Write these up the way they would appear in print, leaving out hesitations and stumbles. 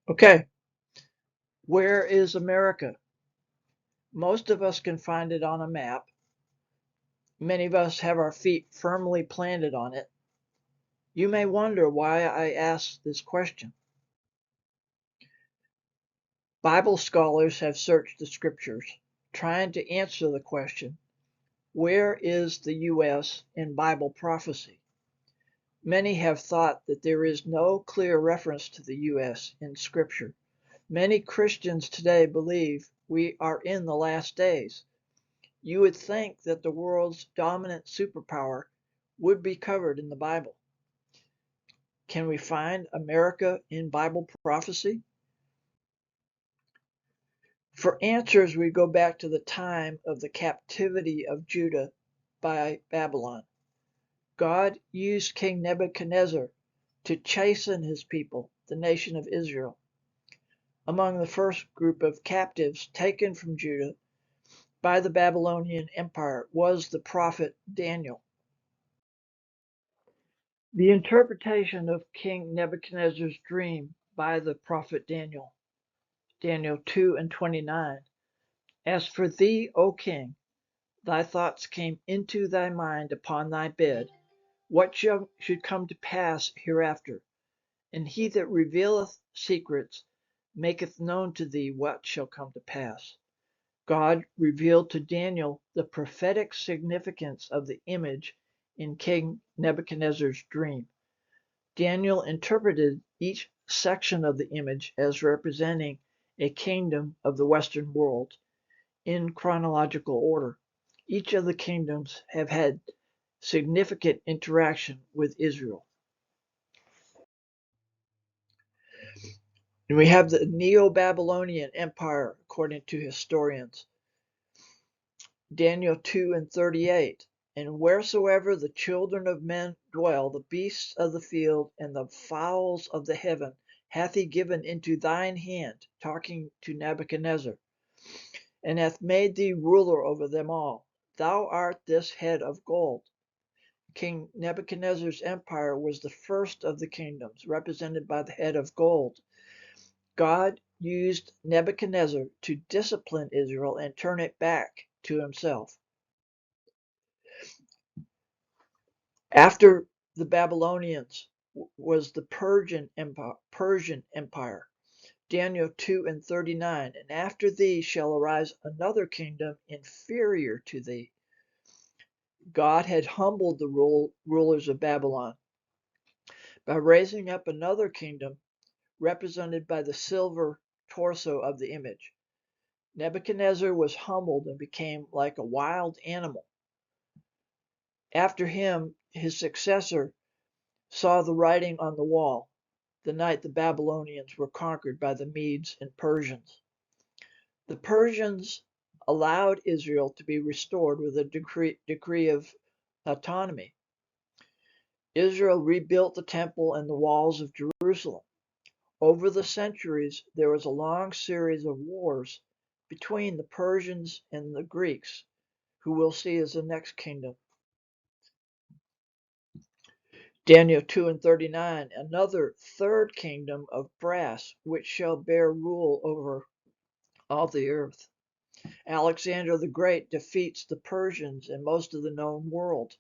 Okay, where is America? Most of us can find it on a map. Many of us have our feet firmly planted on it. You may wonder why I asked this question. Bible scholars have searched the scriptures, trying to answer the question, where is the U.S. in Bible prophecy? Many have thought that there is no clear reference to the U.S. in scripture. Many Christians today believe we are in the last days. You would think that the world's dominant superpower would be covered in the Bible. Can we find America in Bible prophecy? For answers, we go back to the time of the captivity of Judah by Babylon. God used King Nebuchadnezzar to chasten his people, the nation of Israel. Among the first group of captives taken from Judah by the Babylonian Empire was the prophet Daniel. The interpretation of King Nebuchadnezzar's dream by the prophet Daniel, Daniel 2:29. As for thee, O king, thy thoughts came into thy mind upon thy bed, what should come to pass hereafter. And he that revealeth secrets maketh known to thee what shall come to pass. God revealed to Daniel the prophetic significance of the image in King Nebuchadnezzar's dream. Daniel interpreted each section of the image as representing a kingdom of the Western world in chronological order. Each of the kingdoms have had significant interaction with Israel. And we have the Neo-Babylonian Empire, according to historians. Daniel 2:38. And wheresoever the children of men dwell, the beasts of the field and the fowls of the heaven hath he given into thine hand, talking to Nebuchadnezzar, and hath made thee ruler over them all. Thou art this head of gold. King Nebuchadnezzar's empire was the first of the kingdoms, represented by the head of gold. God used Nebuchadnezzar to discipline Israel and turn it back to himself. After the Babylonians was the Persian Empire. Daniel 2:39. And after thee shall arise another kingdom inferior to thee. God had humbled the rulers of Babylon by raising up another kingdom represented by the silver torso of the image. Nebuchadnezzar was humbled and became like a wild animal. After him, his successor saw the writing on the wall the night the Babylonians were conquered by the Medes and Persians. The Persians allowed Israel to be restored with a decree of autonomy. Israel rebuilt the temple and the walls of Jerusalem. Over the centuries, there was a long series of wars between the Persians and the Greeks, who we'll see as the next kingdom. Daniel 2:39, another third kingdom of brass, which shall bear rule over all the earth. Alexander the Great defeats the Persians and most of the known world.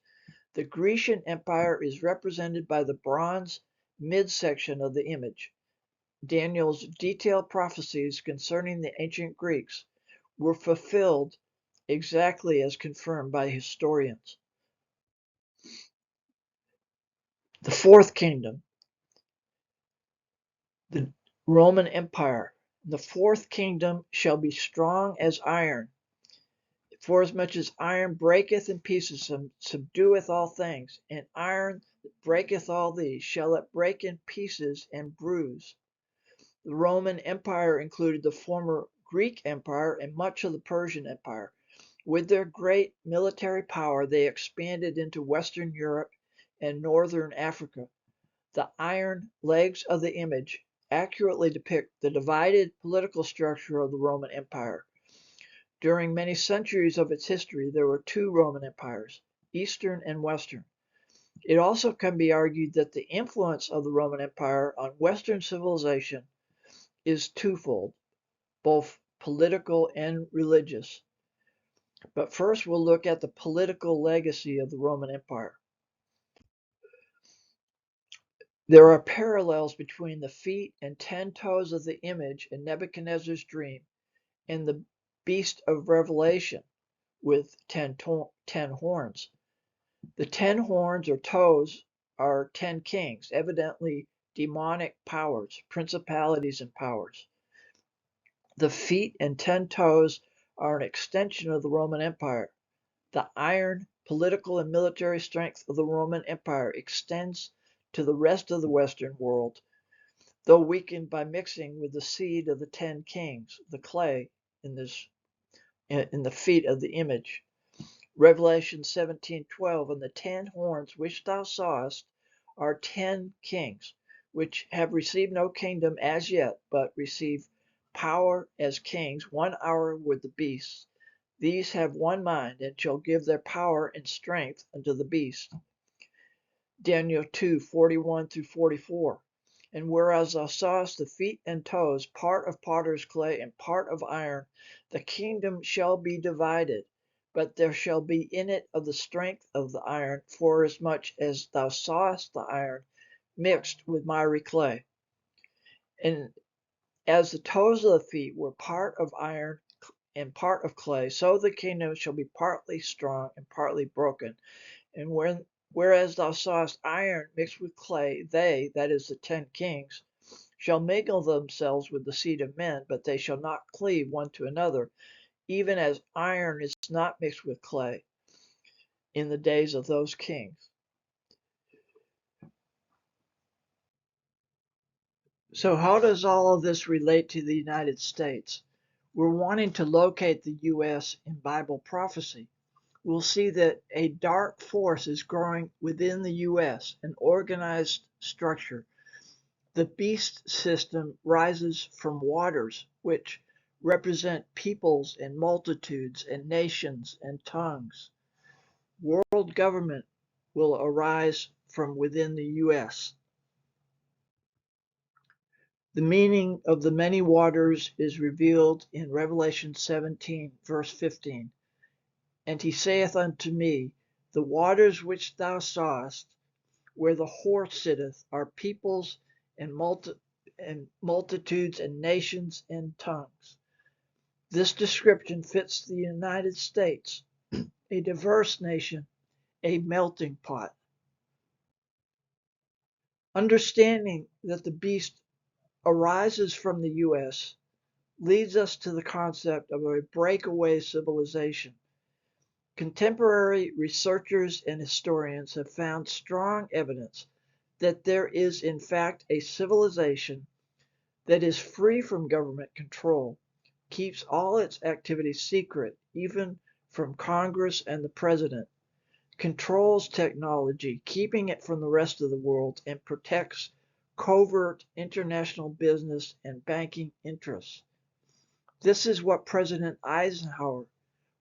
The Grecian Empire is represented by the bronze midsection of the image. Daniel's detailed prophecies concerning the ancient Greeks were fulfilled exactly as confirmed by historians. The fourth kingdom, the Roman Empire. The fourth kingdom shall be strong as iron, forasmuch as iron breaketh in pieces and subdueth all things, and iron that breaketh all these shall it break in pieces and bruise. The Roman Empire included the former Greek Empire and much of the Persian Empire. With their great military power, they expanded into Western Europe and Northern Africa. The iron legs of the image accurately depict the divided political structure of the Roman Empire. During many centuries of its history, there were two Roman empires, Eastern and Western. It also can be argued that the influence of the Roman Empire on Western civilization is twofold, both political and religious. But first, we'll look at the political legacy of the Roman Empire. There are parallels between the feet and 10 toes of the image in Nebuchadnezzar's dream and the beast of Revelation with 10 horns. The 10 horns or toes are 10 kings, evidently demonic powers, principalities, and powers. The feet and 10 toes are an extension of the Roman Empire. The iron, political, and military strength of the Roman Empire extends to the rest of the Western world, though weakened by mixing with the seed of the 10 kings, the clay in the feet of the image. Revelation 17:12, and the 10 horns which thou sawest are 10 kings, which have received no kingdom as yet, but receive power as kings 1 hour with the beast. These have one mind, and shall give their power and strength unto the beast. Daniel 2:41-44. And whereas thou sawest the feet and toes, part of potter's clay and part of iron, the kingdom shall be divided, but there shall be in it of the strength of the iron, forasmuch as thou sawest the iron mixed with miry clay. And as the toes of the feet were part of iron and part of clay, so the kingdom shall be partly strong and partly broken. And whereas thou sawest iron mixed with clay, they, that is the 10 kings, shall mingle themselves with the seed of men, but they shall not cleave one to another, even as iron is not mixed with clay in the days of those kings. So how does all of this relate to the United States? We're wanting to locate the U.S. in Bible prophecy. We'll see that a dark force is growing within the U.S., an organized structure. The beast system rises from waters, which represent peoples and multitudes and nations and tongues. World government will arise from within the U.S. The meaning of the many waters is revealed in Revelation 17, verse 15. And he saith unto me, the waters which thou sawest, where the horse sitteth, are peoples and multitudes and nations and tongues. This description fits the United States, a diverse nation, a melting pot. Understanding that the beast arises from the U.S. leads us to the concept of a breakaway civilization. Contemporary researchers and historians have found strong evidence that there is in fact a civilization that is free from government control, keeps all its activities secret, even from Congress and the president, controls technology, keeping it from the rest of the world, and protects covert international business and banking interests. This is what President Eisenhower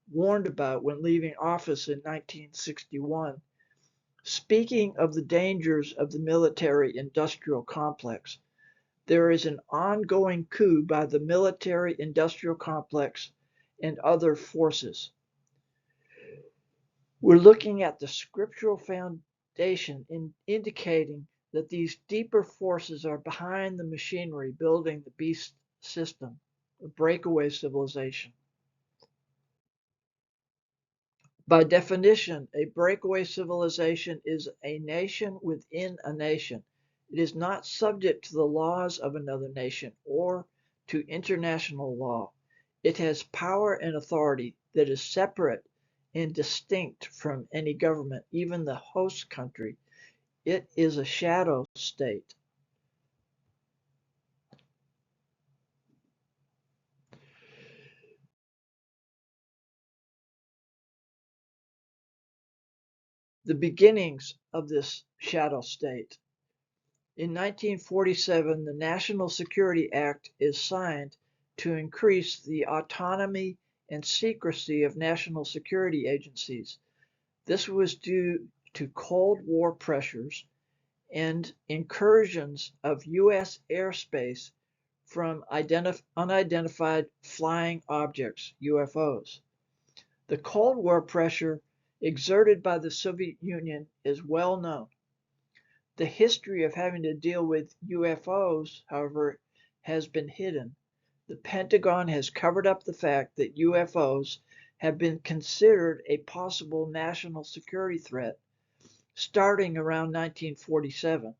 warned about when leaving office in 1961. Speaking of the dangers of the military-industrial complex, there is an ongoing coup by the military-industrial complex and other forces. We're looking at the scriptural foundation indicating that these deeper forces are behind the machinery building the beast system, a breakaway civilization. By definition, a breakaway civilization is a nation within a nation. It is not subject to the laws of another nation or to international law. It has power and authority that is separate and distinct from any government, even the host country. It is a shadow state. The beginnings of this shadow state. In 1947, the National Security Act is signed to increase the autonomy and secrecy of national security agencies. This was due to Cold War pressures and incursions of U.S. airspace from unidentified flying objects, UFOs. The Cold War pressure exerted by the Soviet Union is well known. The history of having to deal with UFOs, however, has been hidden. The Pentagon has covered up the fact that UFOs have been considered a possible national security threat starting around 1947.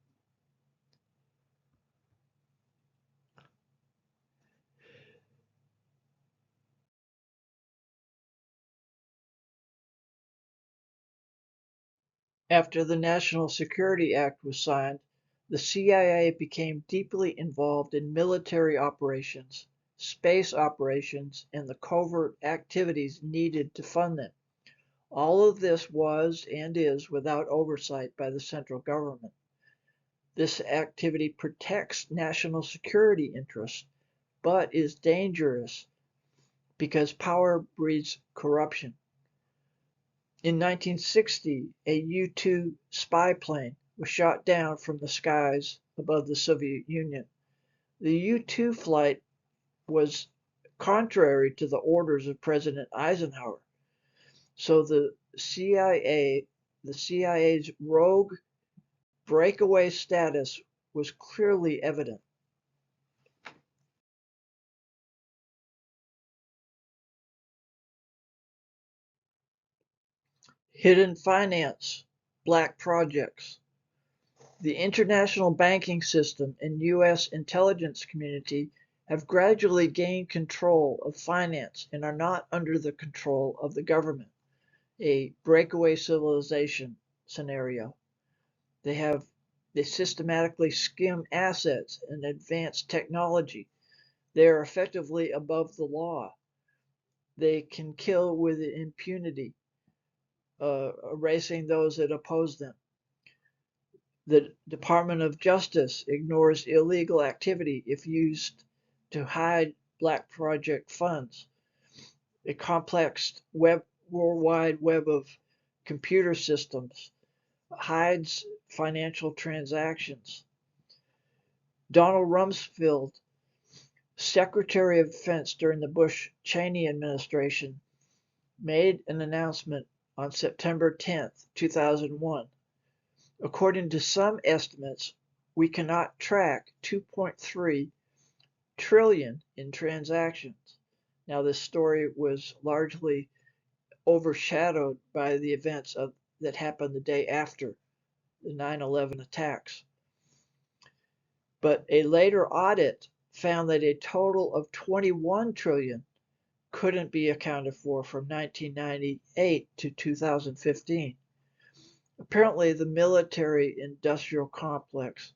After the National Security Act was signed, the CIA became deeply involved in military operations, space operations, and the covert activities needed to fund them. All of this was and is without oversight by the central government. This activity protects national security interests, but is dangerous because power breeds corruption. In 1960, a U-2 spy plane was shot down from the skies above the Soviet Union. The U-2 flight was contrary to the orders of President Eisenhower. So the CIA's rogue breakaway status was clearly evident. Hidden finance, black projects. The international banking system and U.S. intelligence community have gradually gained control of finance and are not under the control of the government. A breakaway civilization scenario. They have they systematically skim assets and advance technology. They are effectively above the law. They can kill with impunity, erasing those that oppose them. The Department of Justice ignores illegal activity if used to hide black project funds. A complex worldwide web of computer systems hides financial transactions. Donald Rumsfeld, Secretary of Defense during the Bush-Cheney administration, made an announcement on September 10th, 2001. According to some estimates, we cannot track 2.3 trillion in transactions. Now, this story was largely overshadowed by the events that happened the day after the 9/11 attacks. But a later audit found that a total of 21 trillion couldn't be accounted for from 1998 to 2015. Apparently, the military industrial complex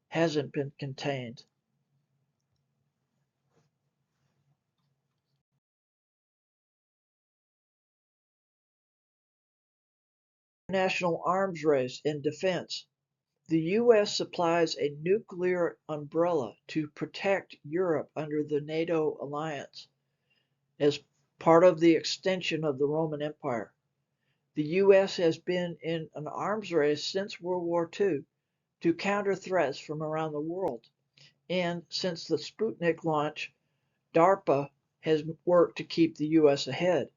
hasn't been contained. National arms race in defense. The U.S. supplies a nuclear umbrella to protect Europe under the NATO alliance as part of the extension of the Roman Empire. The U.S. has been in an arms race since World War II to counter threats from around the world. And since the Sputnik launch, DARPA has worked to keep the U.S. ahead.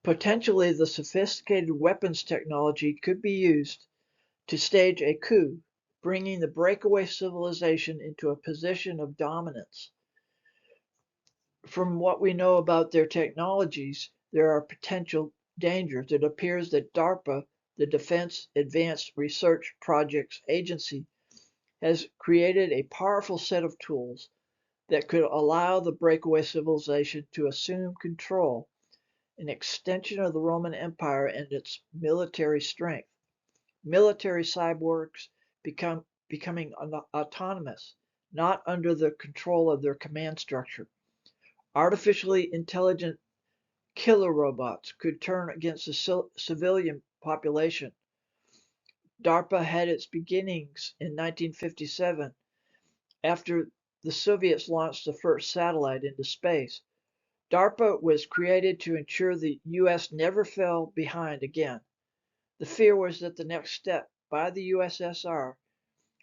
Potentially, the sophisticated weapons technology could be used to stage a coup, bringing the breakaway civilization into a position of dominance. From what we know about their technologies, there are potential dangers. It appears that DARPA, the Defense Advanced Research Projects Agency, has created a powerful set of tools that could allow the breakaway civilization to assume control, an extension of the Roman Empire and its military strength. Military cyborgs becoming autonomous, not under the control of their command structure. Artificially intelligent killer robots could turn against the civilian population. DARPA had its beginnings in 1957 after the Soviets launched the first satellite into space. DARPA was created to ensure the U.S. never fell behind again. The fear was that the next step by the USSR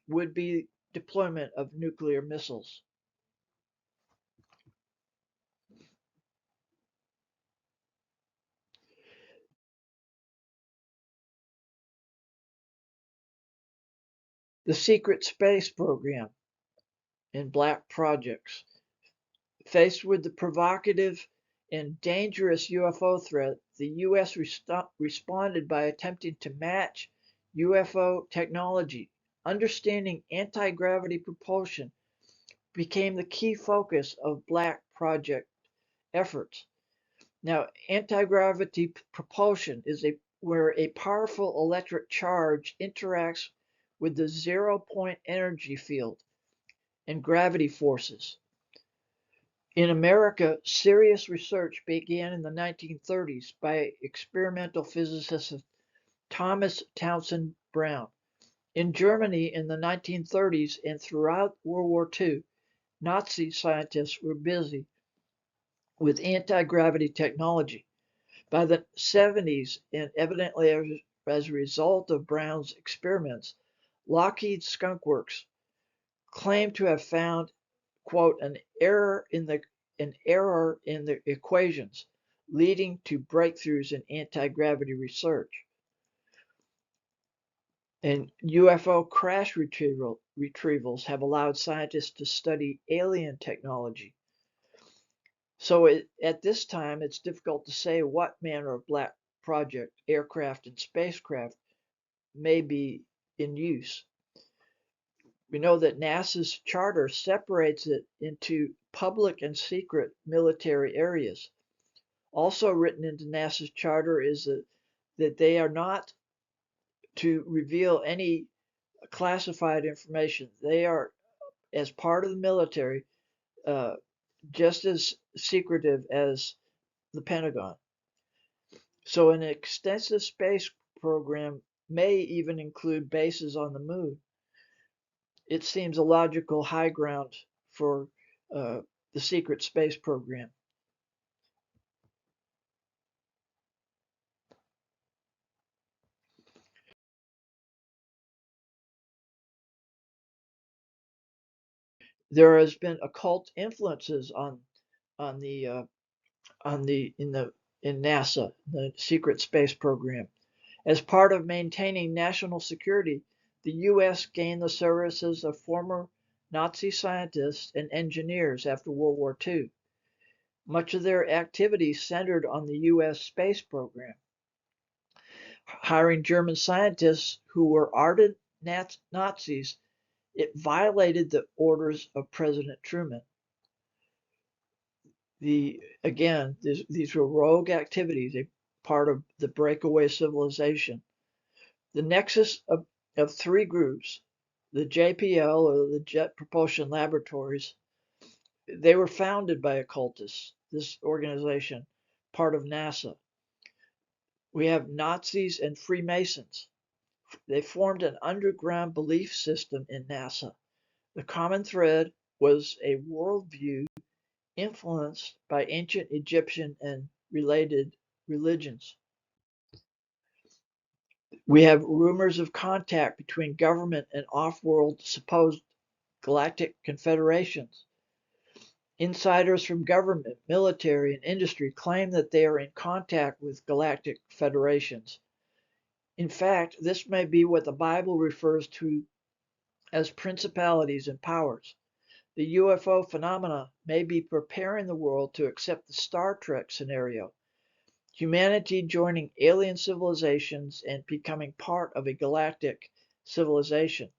would be deployment of nuclear missiles. The secret space program in black projects. Faced with the provocative and dangerous UFO threat, the U.S. responded by attempting to match UFO technology. Understanding anti gravity propulsion became the key focus of Black Project efforts. Now, anti gravity propulsion is where a powerful electric charge interacts with the zero point energy field and gravity forces. In America, serious research began in the 1930s by experimental physicist Thomas Townsend Brown. In Germany in the 1930s and throughout World War II, Nazi scientists were busy with anti gravity technology. By the 70s, and evidently as a result of Brown's experiments, Lockheed Skunk Works claimed to have found, quote, an error in the equations, leading to breakthroughs in anti-gravity research. And UFO crash retrievals have allowed scientists to study alien technology. So at this time, it's difficult to say what manner of black project, aircraft, and spacecraft may be in use. We know that NASA's charter separates it into public and secret military areas. Also written into NASA's charter is that they are not to reveal any classified information. They are, as part of the military, uh, just as secretive as the Pentagon. So an extensive space program may even include bases on the moon. It seems a logical high ground for the secret space program. There has been occult influences on the on the in NASA, the secret space program. As part of maintaining national security, the U.S. gained the services of former Nazi scientists and engineers after World War II. Much of their activity centered on the U.S. space program, hiring German scientists who were ardent Nazis. It violated the orders of President Truman. These were rogue activities, a part of the breakaway civilization. The nexus of three groups, the JPL, or the Jet Propulsion Laboratories, they were founded by occultists, this organization, part of NASA. We have Nazis and Freemasons. They formed an underground belief system in NASA. The common thread was a worldview influenced by ancient Egyptian and related religions. We have rumors of contact between government and off-world supposed galactic confederations. Insiders from government, military, and industry claim that they are in contact with galactic federations. In fact, this may be what the Bible refers to as principalities and powers. The UFO phenomena may be preparing the world to accept the Star Trek scenario, humanity joining alien civilizations and becoming part of a galactic civilization.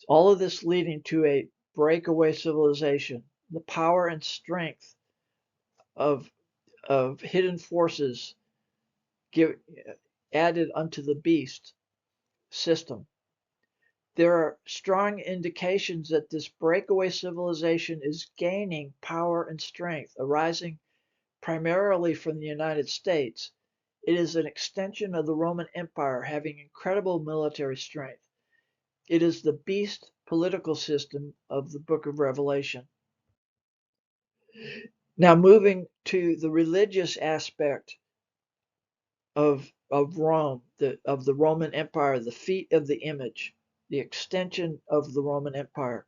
All of this leading to a breakaway civilization, the power and strength of, of hidden forces give, added unto the beast system. There are strong indications that this breakaway civilization is gaining power and strength, arising primarily from the United States. It is an extension of the Roman Empire, having incredible military strength. It is the beast political system of the book of Revelation. Now, moving to the religious aspect of Rome, of the Roman Empire, the feet of the image, the extension of the Roman Empire.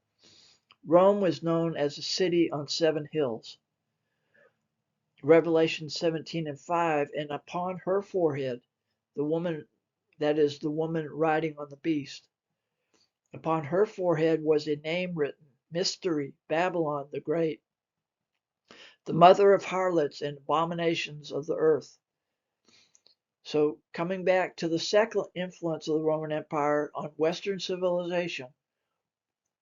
Rome was known as a city on seven hills. Revelation 17:5, and upon her forehead, the woman, that is the woman riding on the beast, upon her forehead was a name written, Mystery, Babylon the Great, the mother of harlots and abominations of the earth. So, coming back to the second influence of the Roman Empire on Western civilization,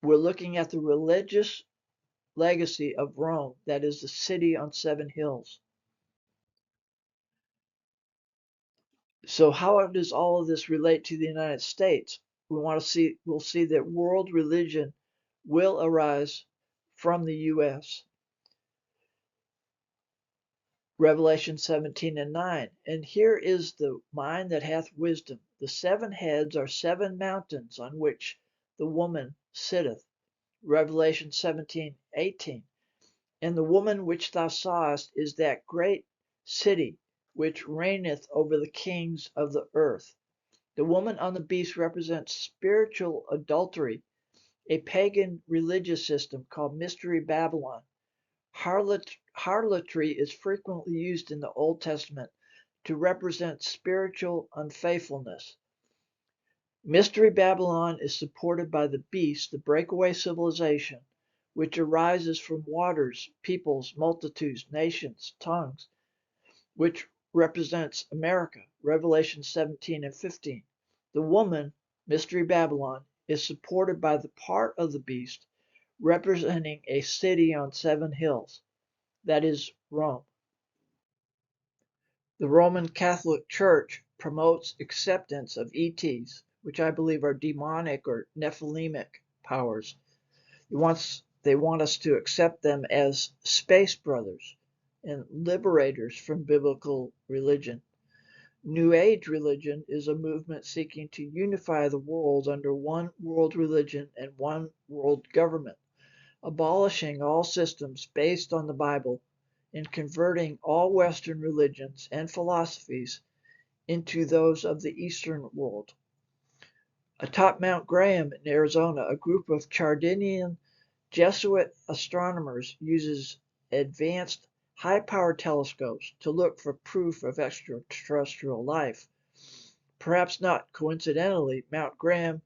we're looking at the religious legacy of Rome, that is the city on seven hills. So, how does all of this relate to the United States? We'll see that world religion will arise from the U.S. Revelation 17:9. And here is the mind that hath wisdom. The seven heads are seven mountains on which the woman sitteth. Revelation 17:18. And the woman which thou sawest is that great city which reigneth over the kings of the earth. The woman on the beast represents spiritual adultery, a pagan religious system called Mystery Babylon. Harlotry is frequently used in the Old Testament to represent spiritual unfaithfulness. Mystery Babylon is supported by the beast, the breakaway civilization, which arises from waters, peoples, multitudes, nations, tongues, which represents America, Revelation 17:15. The woman, Mystery Babylon, is supported by the part of the beast representing a city on seven hills, that is Rome. The Roman Catholic Church promotes acceptance of ETs, which I believe are demonic or Nephilim powers. They want us to accept them as space brothers and liberators from biblical religion. New Age religion is a movement seeking to unify the world under one world religion and one world government, abolishing all systems based on the Bible and converting all Western religions and philosophies into those of the Eastern world. Atop Mount Graham in Arizona, a group of Chaldean Jesuit astronomers uses advanced high-power telescopes to look for proof of extraterrestrial life. Perhaps not coincidentally, Mount Graham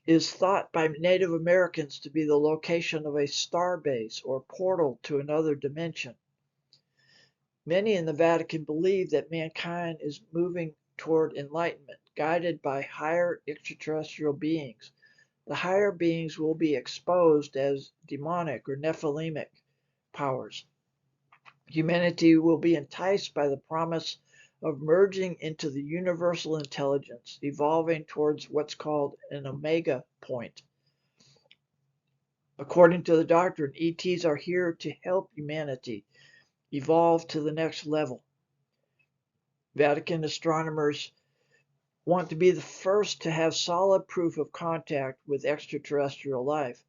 is thought by Native Americans to be the location of a star base or portal to another dimension. Many in the Vatican believe that mankind is moving toward enlightenment, guided by higher extraterrestrial beings. The higher beings will be exposed as demonic or Nephilimic powers. Humanity will be enticed by the promise of merging into the universal intelligence, evolving towards what's called an omega point. According to the doctrine, ETs are here to help humanity evolve to the next level. Vatican astronomers want to be the first to have solid proof of contact with extraterrestrial life.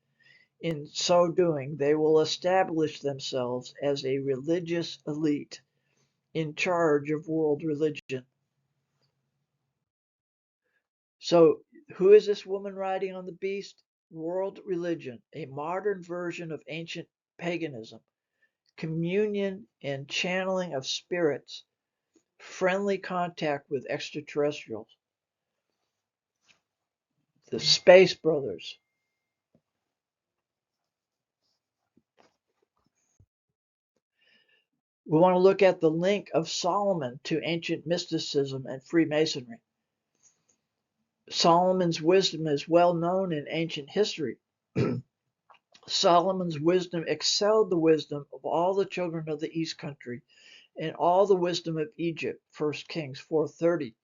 In so doing, they will establish themselves as a religious elite in charge of world religion. So, who is this woman riding on the beast? World religion, a modern version of ancient paganism, communion and channeling of spirits, friendly contact with extraterrestrials, the Space Brothers. We want to look at the link of Solomon to ancient mysticism and Freemasonry. Solomon's wisdom is well known in ancient history. Solomon's wisdom excelled the wisdom of all the children of the East Country and all the wisdom of Egypt, 1 Kings 4:30.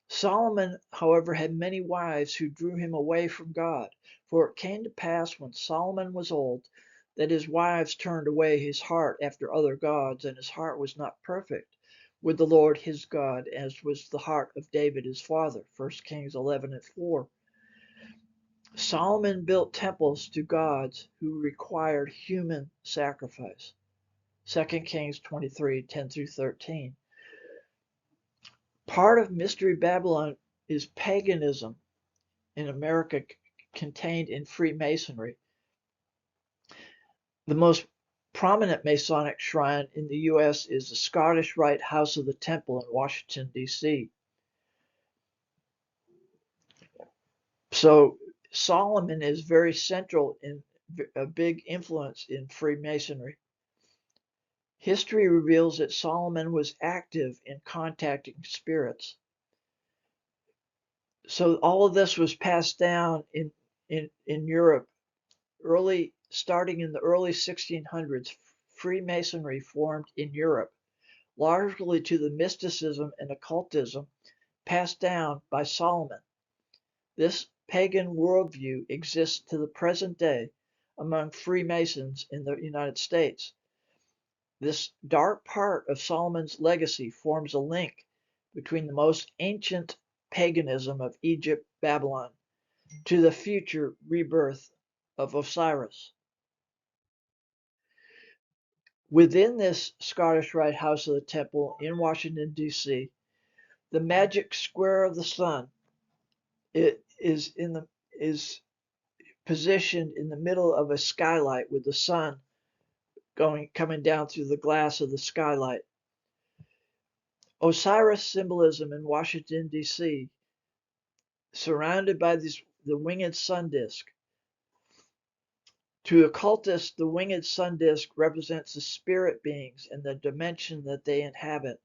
Solomon, however, had many wives who drew him away from God. For it came to pass when Solomon was old that his wives turned away his heart after other gods, and his heart was not perfect with the Lord his God, as was the heart of David his father. 1 Kings 11:4. Solomon built temples to gods who required human sacrifice. 2 Kings 23, 10 through 13. Part of Mystery Babylon is paganism in America contained in Freemasonry. The most prominent Masonic shrine in the U.S. is the Scottish Rite House of the Temple in Washington, D.C. So Solomon is very central in a big influence in Freemasonry. History reveals that Solomon was active in contacting spirits. So all of this was passed down in Europe starting in the early 1600s. Freemasonry formed in Europe, largely to the mysticism and occultism passed down by Solomon. This pagan worldview exists to the present day among Freemasons in the United States. This dark part of Solomon's legacy forms a link between the most ancient paganism of Egypt, Babylon, to the future rebirth of Osiris. Within this Scottish Rite House of the Temple in Washington, D.C., the magic square of the sun is positioned in the middle of a skylight with the sun coming down through the glass of the skylight. Osiris symbolism in Washington, D.C., surrounded by the winged sun disk. To occultists, the winged sun disk represents the spirit beings and the dimension that they inhabit.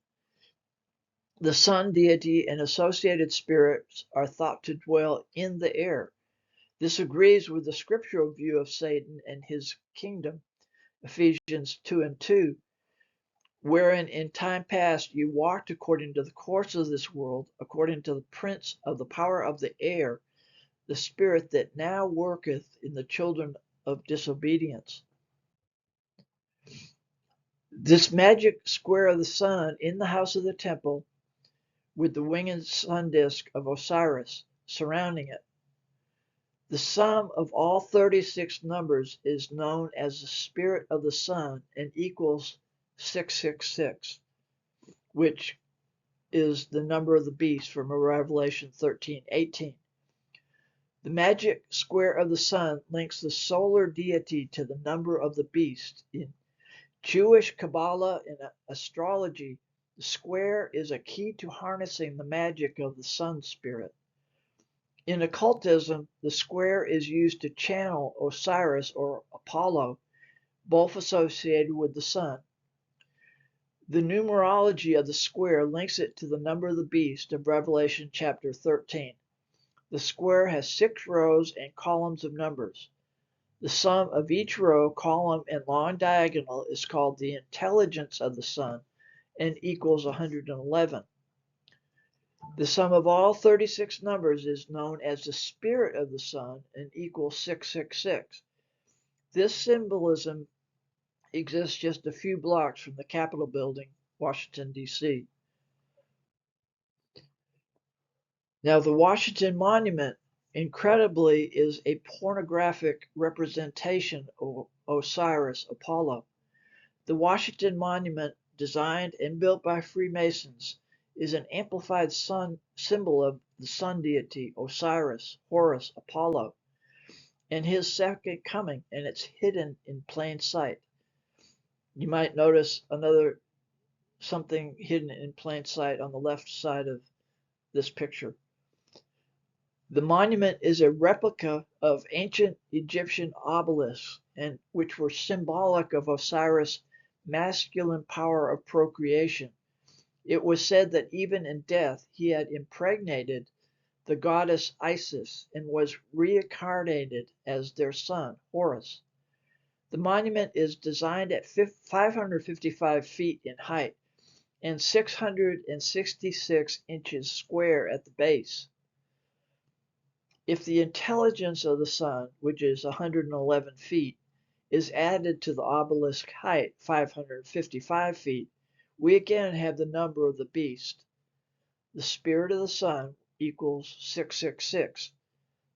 The sun deity and associated spirits are thought to dwell in the air. This agrees with the scriptural view of Satan and his kingdom, Ephesians 2 and 2, wherein in time past you walked according to the course of this world, according to the prince of the power of the air, the spirit that now worketh in the children of disobedience. This magic square of the sun in the house of the temple, with the winged sun disk of Osiris surrounding it. The sum of all 36 numbers is known as the spirit of the sun and equals 666, which is the number of the beast from Revelation 13:18. The magic square of the sun links the solar deity to the number of the beast. In Jewish Kabbalah and astrology, the square is a key to harnessing the magic of the sun spirit. In occultism, the square is used to channel Osiris or Apollo, both associated with the sun. The numerology of the square links it to the number of the beast of Revelation chapter 13. The square has 6 rows and columns of numbers. The sum of each row, column, and long diagonal is called the intelligence of the sun and equals 111. The sum of all 36 numbers is known as the spirit of the sun and equals 666. This symbolism exists just a few blocks from the Capitol building, Washington, D.C. Now, the Washington Monument, incredibly, is a pornographic representation of Osiris Apollo. The Washington Monument, designed and built by Freemasons, is an amplified sun symbol of the sun deity Osiris, Horus, Apollo, and his second coming, and it's hidden in plain sight. You might notice something hidden in plain sight on the left side of this picture. The monument is a replica of ancient Egyptian obelisks, and which were symbolic of Osiris' masculine power of procreation. It was said that even in death he had impregnated the goddess Isis and was reincarnated as their son, Horus. The monument is designed at 555 feet in height and 666 inches square at the base. If the intelligence of the sun, which is 111 feet, is added to the obelisk height, 555 feet, we again have the number of the beast. The spirit of the sun equals 666.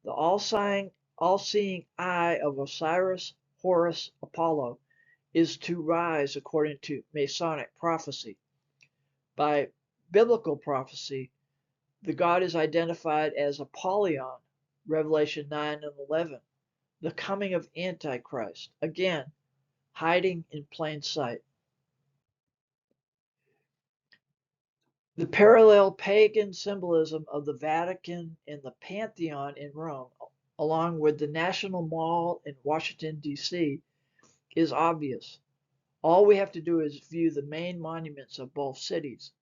The all-seeing eye of Osiris, Horus, Apollo is to rise according to Masonic prophecy. By biblical prophecy, the God is identified as Apollyon, Revelation 9 and 11, the coming of Antichrist, again, hiding in plain sight. The parallel pagan symbolism of the Vatican and the Pantheon in Rome, along with the National Mall in Washington, D.C., is obvious. All we have to do is view the main monuments of both cities.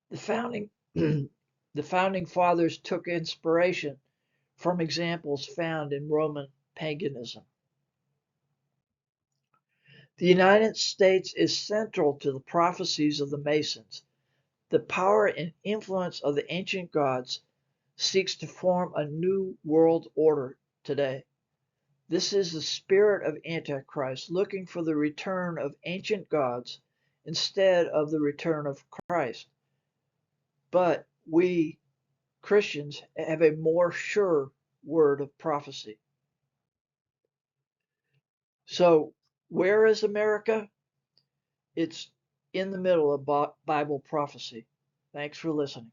The founding, the founding fathers took inspiration from examples found in Roman paganism. The United States is central to the prophecies of the Masons. The power and influence of the ancient gods seeks to form a new world order today. This is the spirit of Antichrist, looking for the return of ancient gods instead of the return of Christ. But we Christians have a more sure word of prophecy. So, where is America? It's in the middle of Bible prophecy. Thanks for listening.